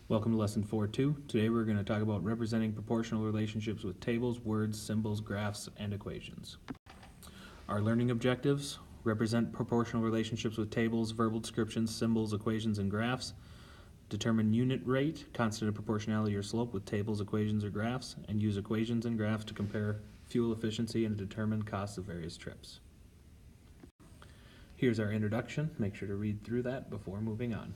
Welcome to Lesson 4.2. Today we're going to talk about representing proportional relationships with tables, words, symbols, graphs, and equations. Our learning objectives: represent proportional relationships with tables, verbal descriptions, symbols, equations, and graphs. Determine unit rate, constant of proportionality or slope with tables, equations, or graphs, and use equations and graphs to compare fuel efficiency and determine costs of various trips. Here's our introduction. Make sure to read through that before moving on.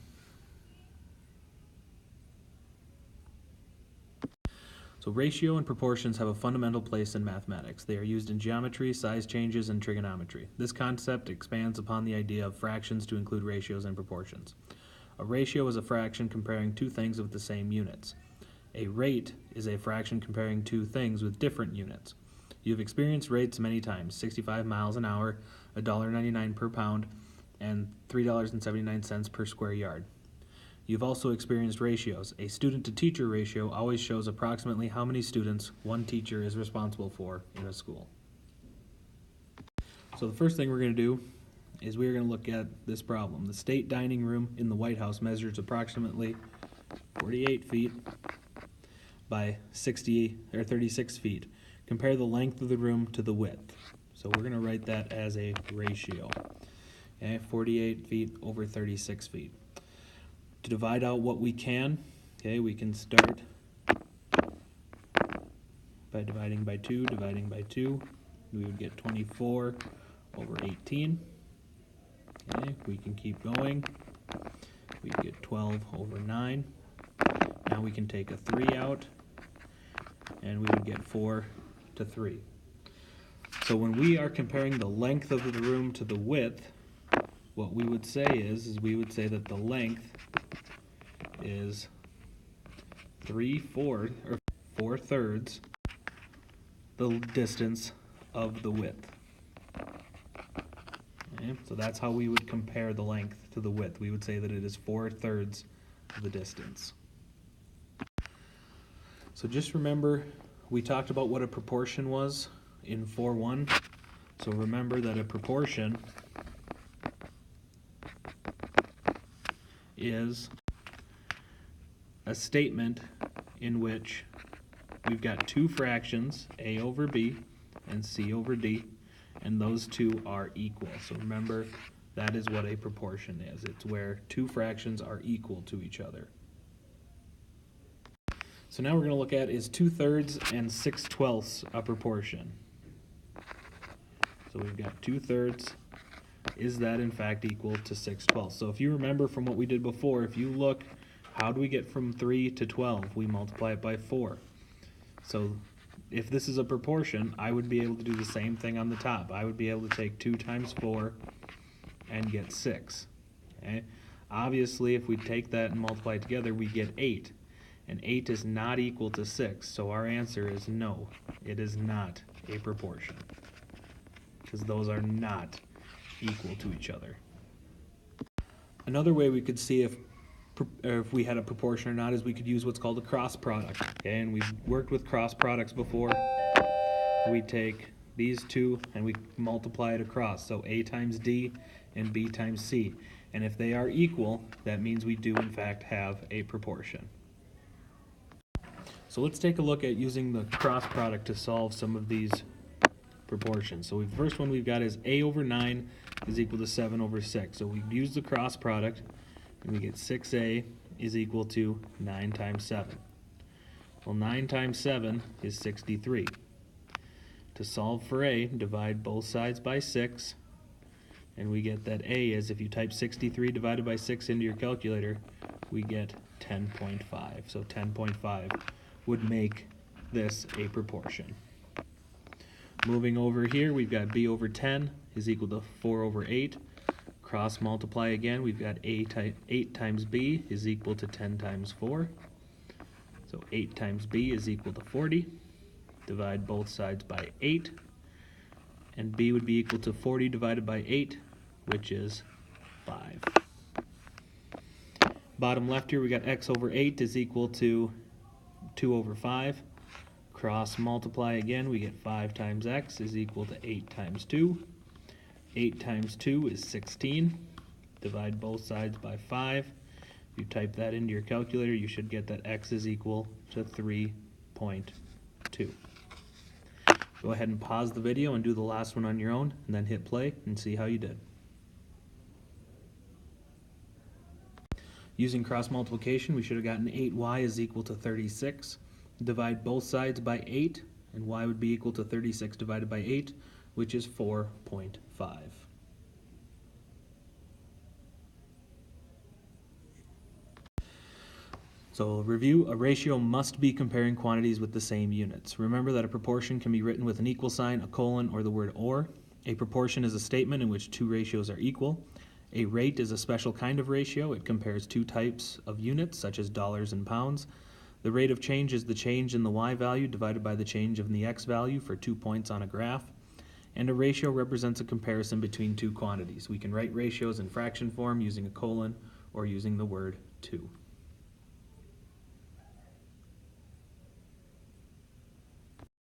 So ratio and proportions have a fundamental place in mathematics. They are used in geometry, size changes, and trigonometry. This concept expands upon the idea of fractions to include ratios and proportions. A ratio is a fraction comparing two things with the same units. A rate is a fraction comparing two things with different units. You've experienced rates many times: 65 miles an hour, $1.99 per pound, and $3.79 per square yard. You've also experienced ratios. A student-to-teacher ratio always shows approximately how many students one teacher is responsible for in a school. So the first thing we're going to do is we're going to look at this problem. The state dining room in the White House measures approximately 48 feet by 36 feet. Compare the length of the room to the width. So we're going to write that as a ratio. Okay, 48 feet over 36 feet. To divide out what we can, we can start by dividing by 2. We would get 24 over 18. Okay, we can keep going. We get 12 over 9. Now we can take a 3 out, and we would get 4 to 3. So when we are comparing the length of the room to the width, what we would say is we would say that the length is 4/3 the distance of the width. Okay, so that's how we would compare the length to the width. We would say that it is 4/3 of the distance. So just remember, we talked about what a proportion was in 4.1. So remember that a proportion is a statement in which we've got two fractions, a over b and c over d, and those two are equal. So remember, that is what a proportion is. It's where two fractions are equal to each other. So now we're going to look at, is 2/3 and 6/12 a proportion? So we've got 2/3. Is that in fact equal to 6/12? So if you remember from what we did before, if you look, how do we get from 3 to 12? We multiply it by 4. So if this is a proportion, I would be able to do the same thing on the top. I would be able to take 2 times 4 and get 6. Okay? Obviously, if we take that and multiply it together, we get 8. And 8 is not equal to 6, so our answer is no. It is not a proportion, because those are not equal to each other. Another way we could see if we had a proportion or not is we could use what's called a cross product. Okay, and we've worked with cross products before. We take these two and we multiply it across. So a times d and b times c. And if they are equal, that means we do in fact have a proportion. So let's take a look at using the cross product to solve some of these proportions. So the first one we've got is a over 9 is equal to 7 over 6. So we use the cross product, and we get 6a is equal to 9 times 7. Well, 9 times 7 is 63. To solve for a, divide both sides by 6, and we get that a is, if you type 63 divided by 6 into your calculator, we get 10.5. So 10.5 would make this a proportion. Moving over here, we've got b over 10 is equal to 4 over 8. Cross multiply again, we've got 8 times b is equal to 10 times 4. So 8 times b is equal to 40. Divide both sides by 8. And b would be equal to 40 divided by 8, which is 5. Bottom left here, we got x over 8 is equal to 2 over 5. Cross multiply again, we get 5 times x is equal to 8 times 2. 8 times 2 is 16. Divide both sides by 5. You type that into your calculator, you should get that x is equal to 3.2. Go ahead and pause the video and do the last one on your own, and then hit play and see how you did. Using cross multiplication, we should have gotten 8y is equal to 36. Divide both sides by 8, and y would be equal to 36 divided by 8, which is 4.5. So review, a ratio must be comparing quantities with the same units. Remember that a proportion can be written with an equal sign, a colon, or the word or. A proportion is a statement in which two ratios are equal. A rate is a special kind of ratio. It compares two types of units, such as dollars and pounds. The rate of change is the change in the y value divided by the change in the x value for 2 points on a graph. And a ratio represents a comparison between two quantities. We can write ratios in fraction form using a colon or using the word to.